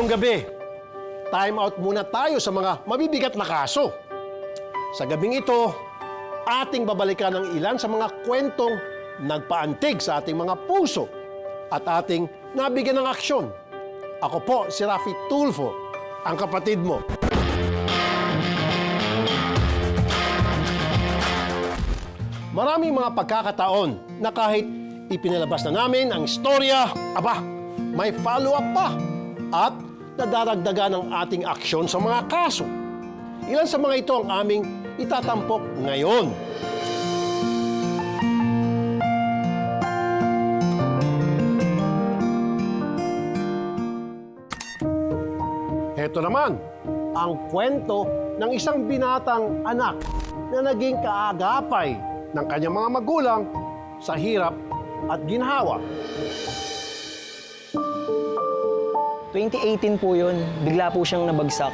Ngayong gabi, time out muna tayo sa mga mabibigat na kaso. Sa gabing ito, ating babalikan ang ilan sa mga kwentong nagpaantig sa ating mga puso at ating nabigyan ng aksyon. Ako po si Rafi Tulfo, ang kapatid mo. Maraming mga pagkakataon na kahit ipinalabas na namin ang istorya, may follow-up pa at nadaragdagan ang ating aksyon sa mga kaso. Ilan sa mga ito ang aming itatampok ngayon. Ito naman, ang kwento ng isang binatang anak na naging kaagapay ng kanyang mga magulang sa hirap at ginhawa. 2018 po yun, bigla po siyang nabagsak.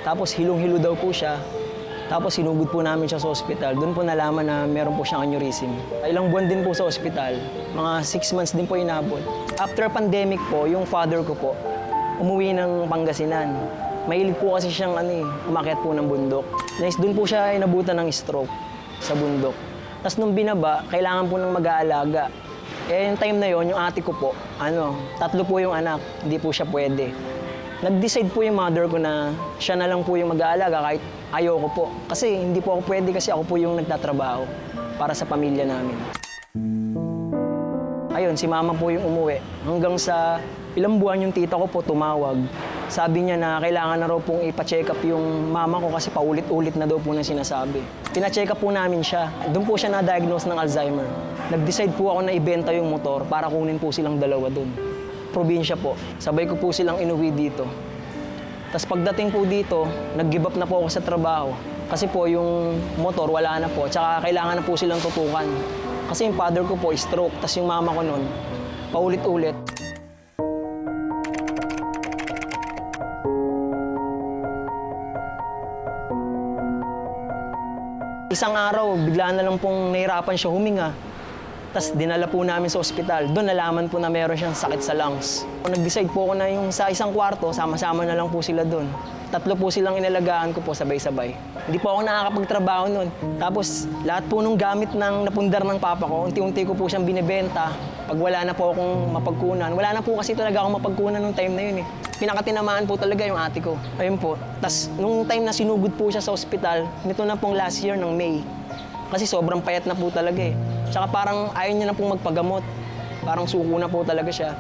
Tapos hilong-hilo daw po siya. Tapos sinugod po namin siya sa ospital. Doon po nalaman na meron po siyang aneurysm. Ilang buwan din po sa ospital. Mga 6 months din po inabot. After pandemic po, yung father ko po, umuwi ng Pangasinan. Mahilig po kasi siyang umakyat po ng bundok. Nice, doon po siya inabutan ng stroke sa bundok. Tapos nung binaba, kailangan po ng mag-aalaga. Yung time na yon, yung ate ko po, 3 po yung anak, hindi po siya pwede. Nag-decide po yung mother ko na siya na lang po yung mag-aalaga kahit ayoko po. Kasi hindi po ako pwede kasi ako po yung nagtatrabaho para sa pamilya namin. Ayun, si mama po yung umuwi. Hanggang sa ilang buwan yung tita ko po tumawag. Sabi niya na kailangan na raw pong ipa-check up yung mama ko kasi paulit-ulit na daw po nang sinasabi. Pina-check up po namin siya. Doon po siya na-diagnose ng Alzheimer. Nag-decide po ako na ibenta yung motor para kunin po silang dalawa doon. Probinsya po. Sabay ko po silang inuwi dito. Tapos pagdating po dito, nag-give up na po ako sa trabaho. Kasi po yung motor wala na po. Tsaka kailangan na po silang tutukan. Kasi yung father ko po stroke. Tapos yung mama ko noon, paulit-ulit. Isang araw, bigla na lang pong nahirapan siya huminga. Tapos dinala po namin sa ospital. Doon nalaman po na meron siyang sakit sa lungs. Nag-decide po ako na yung sa isang kwarto, sama-sama na lang po sila doon. 3 po silang inalagaan ko po sabay-sabay. Hindi po ako nakakapagtrabaho noon. Tapos lahat po nung gamit ng napundar ng papa ko, unti-unti ko po siyang binibenta. Pag wala na po akong mapagkunan. Wala na po kasi talaga akong mapagkunan nung time na yun eh. Pinakatinamaan po talaga yung ate ko. Ayun po. Tapos nung time na sinugod po siya sa ospital, nito na pong last year ng May. Kasi sobrang payat na po talaga eh. Tsaka parang ayaw niya na pong magpagamot. Parang suko na po talaga siya.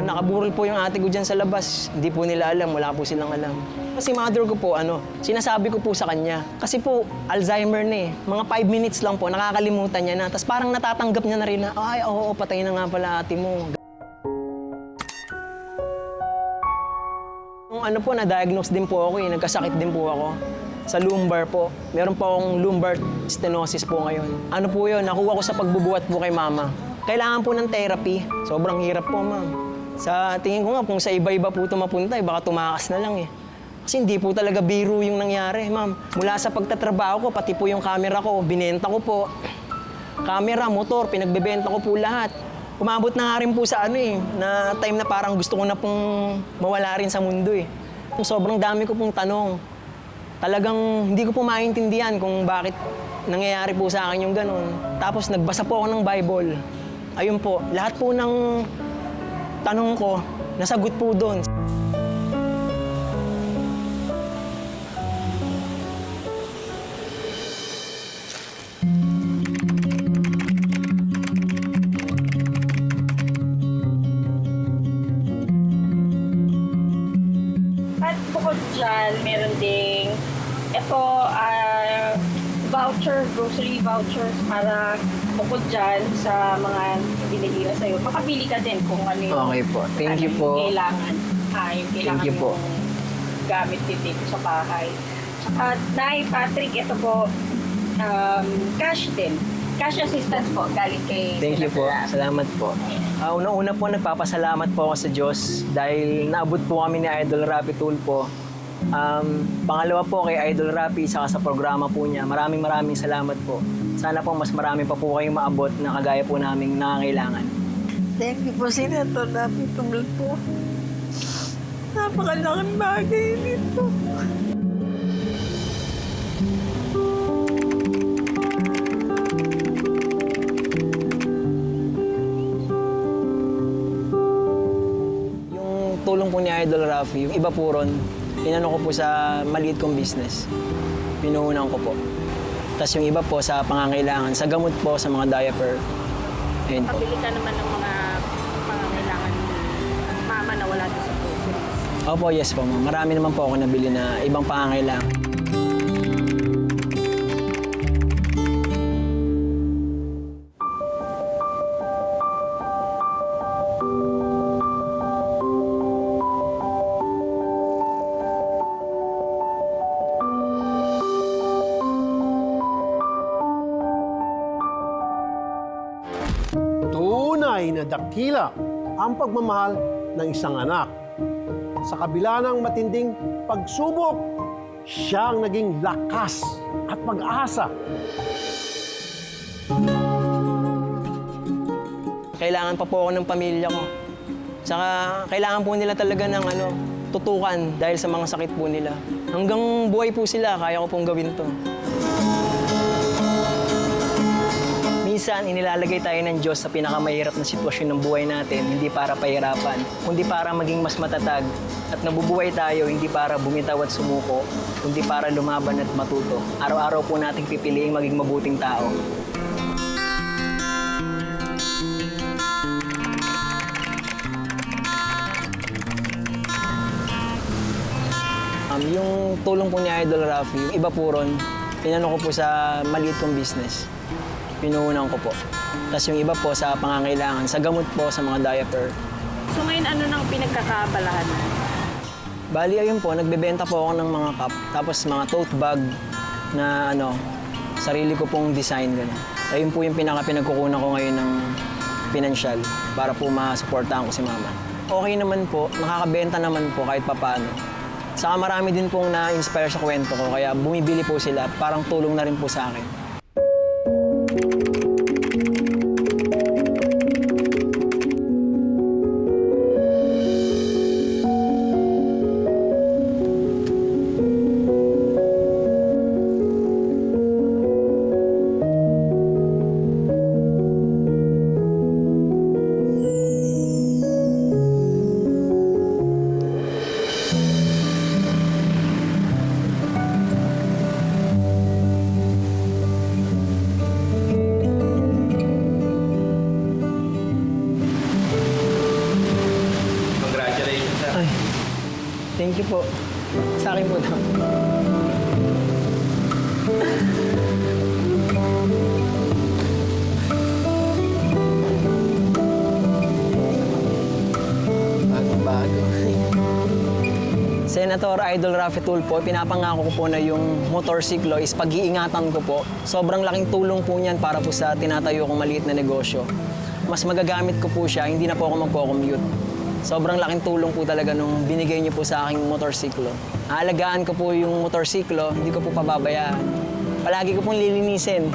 Nakaburol po yung ate ko dyan sa labas. Hindi po nila alam, wala po silang alam. Kasi mother ko po, sinasabi ko po sa kanya. Kasi po, Alzheimer na eh. Mga 5 minutes lang po, nakakalimutan niya na. Tapos parang natatanggap niya na rin na, ay, oo, patay na nga pala ate mo. Nung na-diagnose din po ako eh. Nagkasakit din po ako. Sa lumbar po. Meron po akong lumbar stenosis po ngayon. Po yun, nakuha ko sa pagbubuhat po kay mama. Kailangan po ng therapy. Sobrang hirap po, ma'am. Sa tingin ko nga, kung sa iba-iba po ito mapunta, baka tumakas na lang eh. Kasi hindi po talaga biro yung nangyari, ma'am. Mula sa pagtatrabaho ko, pati po yung camera ko, binenta ko po. Camera, motor, pinagbebenta ko po lahat. Umabot na nga rin po sa na time na parang gusto ko na pong mawala rin sa mundo eh. Sobrang dami ko pong tanong. Talagang hindi ko po maintindihan kung bakit nangyayari po sa akin yung ganun. Tapos nagbasa po ako ng Bible. Ayun po, lahat po ng tanong ko, nasagot po doon. At bukod dyan, meron ding voucher, grocery vouchers para bukod dyan sa mga binili na sa'yo. Makabili ka din kung ano yung, Okay po. Thank you po. Kailangan. Yung kailangan Thank you po. mong gamit din dito sa bahay. At Nay, Patrick, ito po, cash din. Cash assistance po, galing kay Thank you po. Senator Rafi. Salamat po. Una-una po, nagpapasalamat po ako sa Diyos dahil naabot po kami ni Idol Rafi Tulfo Pangalawa po kay Idol Rapi, saka sa programa po niya. Maraming salamat po. Sana po mas marami pa po kayong maabot na kagaya po naming nangangailangan. Thank you po, Senator Rapi Tulfo. Napakalaking bagay nito. Yung tulong po ni Idol Rafi, yung iba po ron, inano ko po sa maliit kong business. Pinuhunan ko po. Tapos yung iba po sa pangangailangan, sa gamot po, sa mga diaper. Ayun po. Pabili ka naman ng mga pangangailangan ni mama na wala doon sa groceries. Opo, yes po, ma'am. Marami naman po ako nabili na ibang pangangailangan. Tunay na dakila ang pagmamahal ng isang anak. Sa kabila ng matinding pagsubok, siya ang naging lakas at pag-asa. Kailangan pa po ako ng pamilya ko. Saka kailangan po nila talaga ng tutukan dahil sa mga sakit po nila. Hanggang buhay po sila, kaya ko pong gawin to. Minsan, inilalagay tayo ng Diyos sa pinakamahirap na sitwasyon ng buhay natin, hindi para pahirapan, kundi para maging mas matatag. At nabubuhay tayo, hindi para bumitaw at sumuko, kundi para lumaban at matuto. Araw-araw po nating pipiliing maging mabuting tao. Yung tulong po ni Idol Rafi, yung iba po ron, inano ko po sa maliit kong business. Pinuhunan ko po. Tapos yung iba po sa pangangailangan, sa gamot po, sa mga diaper. So ngayon, ano nang pinagkakabalahan mo? Bali, ayun po, nagbebenta po ako ng mga cup, tapos mga tote bag na sarili ko pong design. Ganun. Ayun po yung pinagkukunan ko ngayon ng pinansyal para po masuportahan ko si mama. Okay naman po, nakakabenta naman po kahit papaano. Saka marami din pong na-inspire sa kwento ko, kaya bumibili po sila, parang tulong na rin po sa akin. Ay, thank you po. Sa akin po ito. Bago-bago. Senator Idol Rafi Tulfo, pinapangako ko po na yung motorsiklo is pag-iingatan ko po. Sobrang laking tulong po niyan para po sa tinatayo kong maliit na negosyo. Mas magagamit ko po siya, hindi na po ako magko-commute. Sobrang laking tulong po talaga nung binigay niyo po sa aking motorsiklo. Aalagaan ko po yung motorsiklo, hindi ko po pababayaan. Palagi ko pong lilinisin.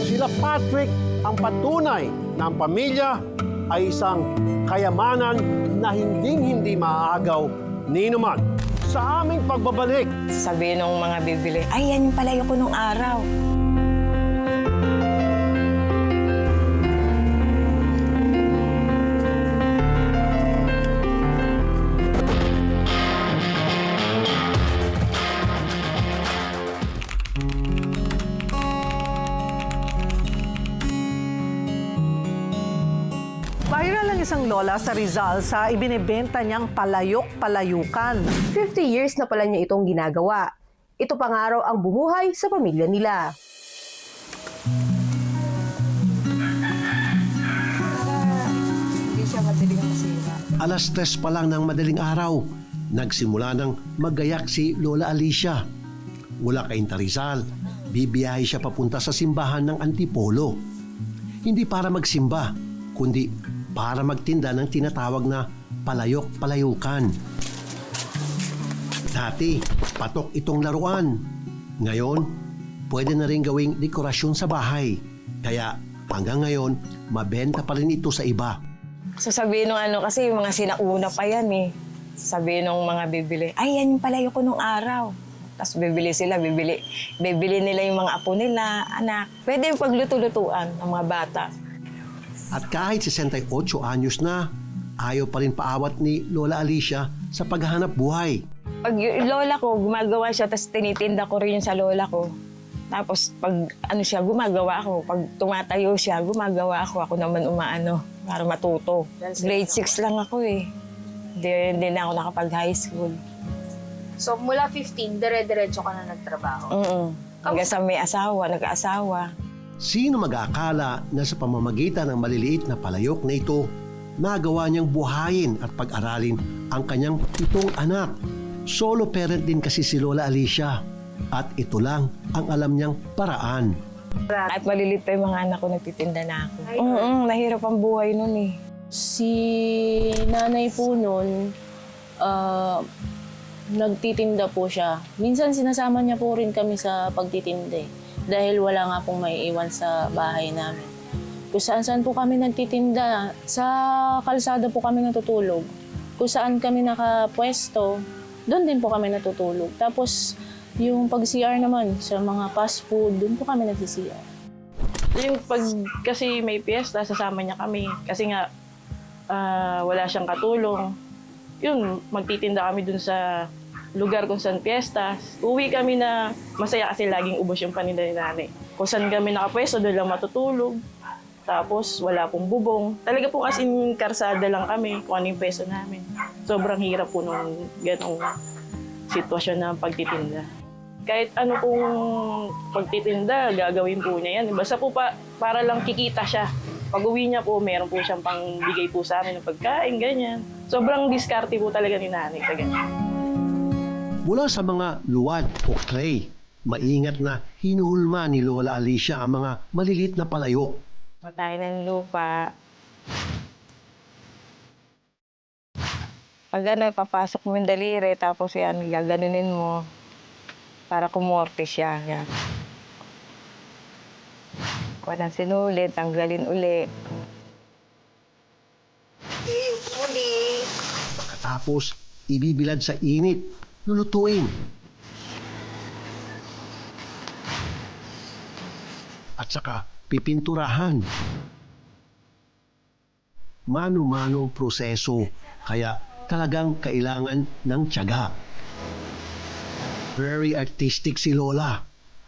Sila Patrick ang patunay na ang pamilya ay isang kayamanan na hinding-hindi maaagaw ni numan. Sa aming pagbabalik, Sabihin ng mga bibili, ay, yan yung palayo ko nung araw. Viral ang isang lola sa Rizal sa ibinebenta niyang palayok-palayukan. 50 years na pala niya itong ginagawa. Ito pa nga raw ang bumuhay sa pamilya nila. alas 3 pa lang ng madaling araw, nagsimula ng magayak si Lola Alicia. Mula kay Rizal, bibiyahe siya papunta sa simbahan ng Antipolo. Hindi para magsimba, kundi para magtinda ng tinatawag na palayok-palayukan. Dati, patok itong laruan. Ngayon, pwede na rin gawing dekorasyon sa bahay. Kaya hanggang ngayon, mabenta pa rin ito sa iba. Sasabihin nung kasi mga sinauna pa yan eh. Sabihin nung mga bibili, ay yan yung palayok ko nung araw. Tapos bibili sila, bibili nila yung mga apo nila, anak. Pwede yung pagluto-lutuan ng mga bata. At kahit 68 anyos na, ayaw pa rin paawat ni Lola Alicia sa paghahanap buhay. Pag yung lola ko, gumagawa siya, tapos tinitinda ko rin yun sa lola ko. Tapos pag siya, gumagawa ako. Pag tumatayo siya, gumagawa ako. Ako naman umaano para matuto. Grade 6 lang ako eh. Hindi na ako nakapag-high school. So, mula 15, dire-diretso ka na nagtrabaho? Hanggang sa may asawa, nag-aasawa. Sino mag-aakala na sa pamamagitan ng maliliit na palayok na ito, nagawa niyang buhayin at pag-aralin ang kanyang 7 anak. Solo parent din kasi si Lola Alicia. At ito lang ang alam niyang paraan. At malilit pa yung mga anak ko, nagtitinda na ako. Nahirap ang buhay nun eh. Si nanay po noon, nagtitinda po siya. Minsan sinasama niya po rin kami sa pagtitinda dahil wala nga pong maiiwan sa bahay namin. Kung saan po kami nagtitinda, sa kalsada po kami natutulog. Kung saan kami nakapwesto, doon din po kami natutulog. Tapos yung pag-CR naman sa mga fast food, doon po kami nag-CR. Yung pag kasi may piyesta, sasama niya kami. Kasi nga, wala siyang katulong. Yun, magtitinda kami dun sa lugar kung saan piyesta. Uwi kami na masaya kasi laging ubos yung paninda ni nanay. Kung saan kami nakapwesto, doon lang matutulog. Tapos wala pong bubong. Talaga po kasi karsada lang kami kung ano yung pwesto namin. Sobrang hirap po nung ganong sitwasyon ng pagtitinda. Kahit ano pong pagtitinda, gagawin po niya yan. Basta po para lang kikita siya. Pag uwi niya po, meron po siyang pangbigay po sa amin ng pagkain, ganyan. Sobrang diskarte po talaga ni nanay sa ganyan. Mula sa mga luwad o clay, maingat na hinuhulma ni Lola Alicia ang mga malilit na palayok. Patay ng lupa. Pag papasok mo yung daliri, tapos yan, gaganunin mo para kumorte siya. Yan. Kuha ng sinulit, tanggalin uli. Pagkatapos, ibibilad sa init, lulutuin. At saka, pipinturahan. Mano-mano ang proseso, kaya talagang kailangan ng tiyaga. Very artistic si Lola.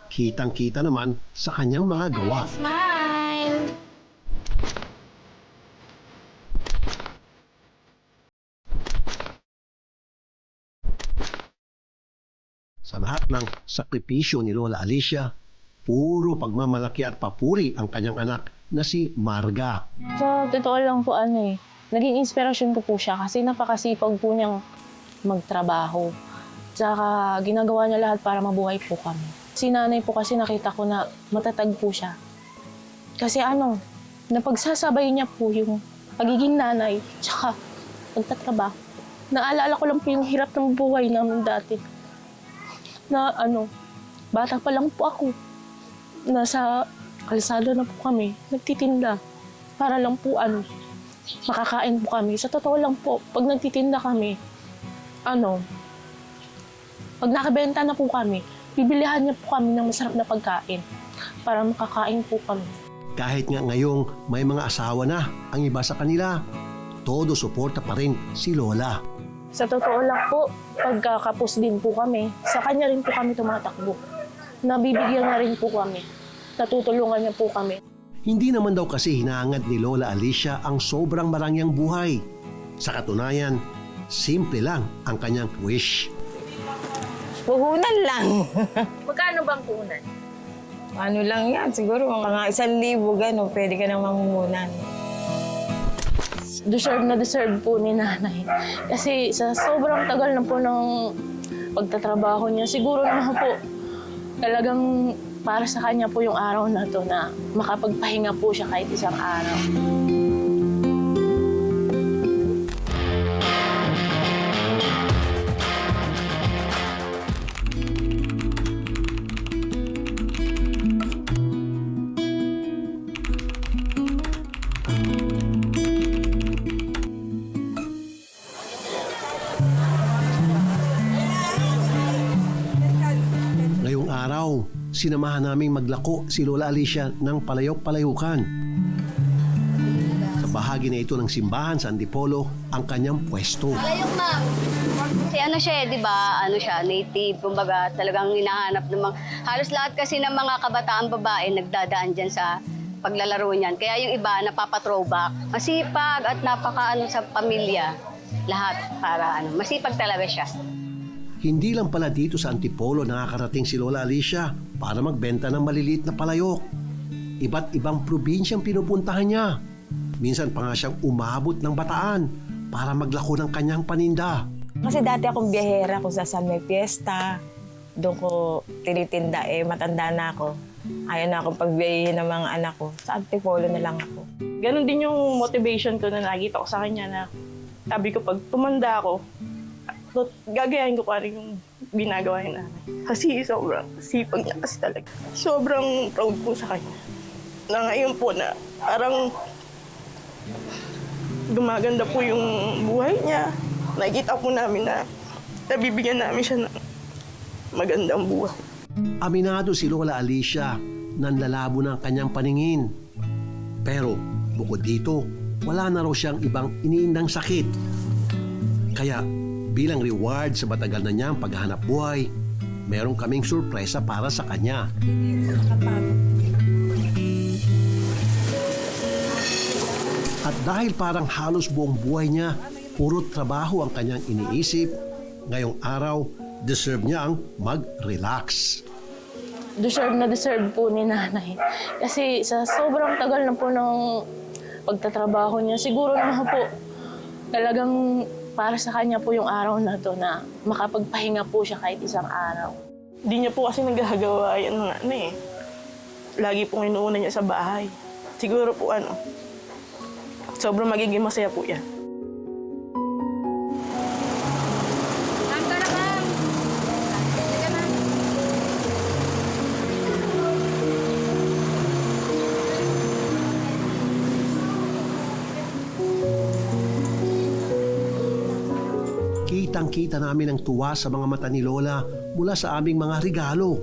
Kitang-kita naman sa kanyang mga gawa. Smile! Sa lahat ng sakripisyo ni Lola Alicia, puro pagmamalaki at papuri ang kanyang anak na si Marga. Sa totoo lang po naging inspirasyon ko po siya kasi napakasipag po niyang magtrabaho. Tsaka ginagawa niya lahat para mabuhay po kami. Si nanay po kasi nakita ko na matatag po siya. Kasi napagsasabay niya po yung pagiging nanay tsaka pagtatrabaho. Naalala ko lang po yung hirap ng buhay namin dati. Na bata pa lang po ako. Nasa kalsada na po kami, nagtitinda. Para lang po makakain po kami. Sa totoo lang po, pag nagtitinda kami, pag nakabenta na po kami, bibilihan niya po kami ng masarap na pagkain para makakain po kami. Kahit nga ngayong may mga asawa na ang iba sa kanila, todo suporta pa rin si Lola. Sa totoo lang po, pagkakapos din po kami, sa kanya rin po kami tumatakbo. Nabibigyan na rin po kami. Natutulungan niya po kami. Hindi naman daw kasi hinahangad ni Lola Alicia ang sobrang marangyang buhay. Sa katunayan, simple lang ang kanyang wish. Puhunan lang. Magkano bang punan? Ano lang yan, siguro mga 1,000 gano'n, pwede ka nang mamuhunan. Deserve po ni nanay. Kasi sa sobrang tagal na po ng pagtatrabaho niya, siguro naman po talagang para sa kanya po yung araw na to na makapagpahinga po siya kahit isang araw. Ngayong araw, sinamahan naming maglako si Lola Alicia ng palayok-palayukan. Sa bahagi na ito ng simbahan sa Antipolo, ang kanyang pwesto. Kasi ano siya di ba? Ano siya, native, kumbaga talagang hinahanap ng mga, halos lahat kasi ng mga kabataan babae nagdadaan dyan sa paglalaro niyan. Kaya yung iba napapa-throwback. Masipag at napaka sa pamilya. Lahat para masipag talaga siya. Hindi lang pala dito sa Antipolo nakakarating si Lola Alicia para magbenta ng maliliit na palayok. Iba't ibang probinsyang pinupuntahan niya. Minsan pa nga siyang umabot ng Bataan para maglako ng kanyang paninda. Kasi dati akong biyahera kung saan may piyesta. Doon ko tinitinda matanda na ako. Ayaw na akong pagbiyahin ng mga anak ko. Sa Antipolo na lang ako. Ganon din yung motivation ko na nakita ko sa kanya na sabi ko pag tumanda ako, gagayahin ko pa rin yung ginagawa ni nanay. Kasi sobrang sipag niya kasi talaga. Sobrang proud po sa kanya. Na ngayon po na parang gumaganda po yung buhay niya. Nakikita po namin na nabibigyan namin siya ng magandang buhay. Aminado si Lola Alicia na lalabo ng kanyang paningin. Pero bukod dito, wala na raw siyang ibang iniindang sakit. Kaya bilang reward sa matagal na niyang paghahanap buhay, meron kaming sorpresa para sa kanya. At dahil parang halos buong buhay niya, puro trabaho ang kanyang iniisip, ngayong araw, deserve niya ang mag-relax. Deserve po ni nanay. Kasi sa sobrang tagal na po ng pagtatrabaho niya, siguro naman po talagang para sa kanya po yung araw na to na makapagpahinga po siya kahit isang araw. Hindi niya po kasi nagagawa yan ng lagi pong inuuna niya sa bahay. Siguro po sobrang magiging masaya po yan. Kitang-kita namin ang tuwa sa mga mata ni Lola mula sa aming mga regalo.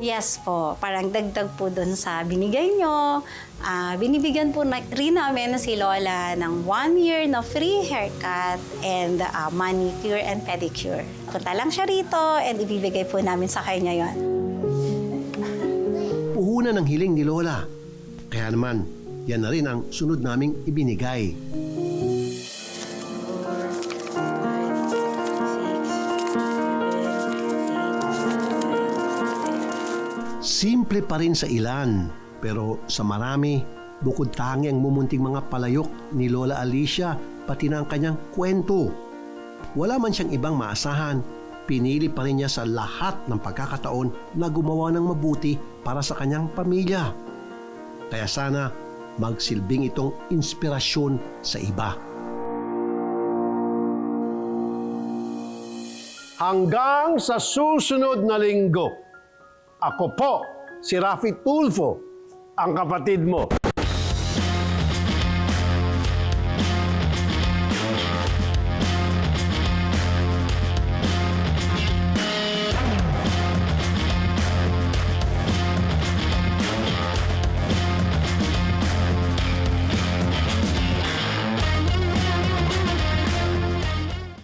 Yes po, parang dagdag po dun sa binigay nyo. Binibigyan po rin namin si Lola ng 1 year na free haircut and manicure and pedicure. Punta lang siya rito and ibibigay po namin sa kanya yon. Puhunan ng hiling ni Lola. Kaya naman, yan na rin ang sunod naming ibinigay. Simple pa rin sa ilan, pero sa marami, bukod tangi ang mumunting mga palayok ni Lola Alicia, pati na ang kanyang kwento. Wala man siyang ibang maasahan, pinili pa rin niya sa lahat ng pagkakataon na gumawa ng mabuti para sa kanyang pamilya. Kaya sana magsilbing itong inspirasyon sa iba. Hanggang sa susunod na linggo, ako po si Rafi Tulfo, ang kapatid mo.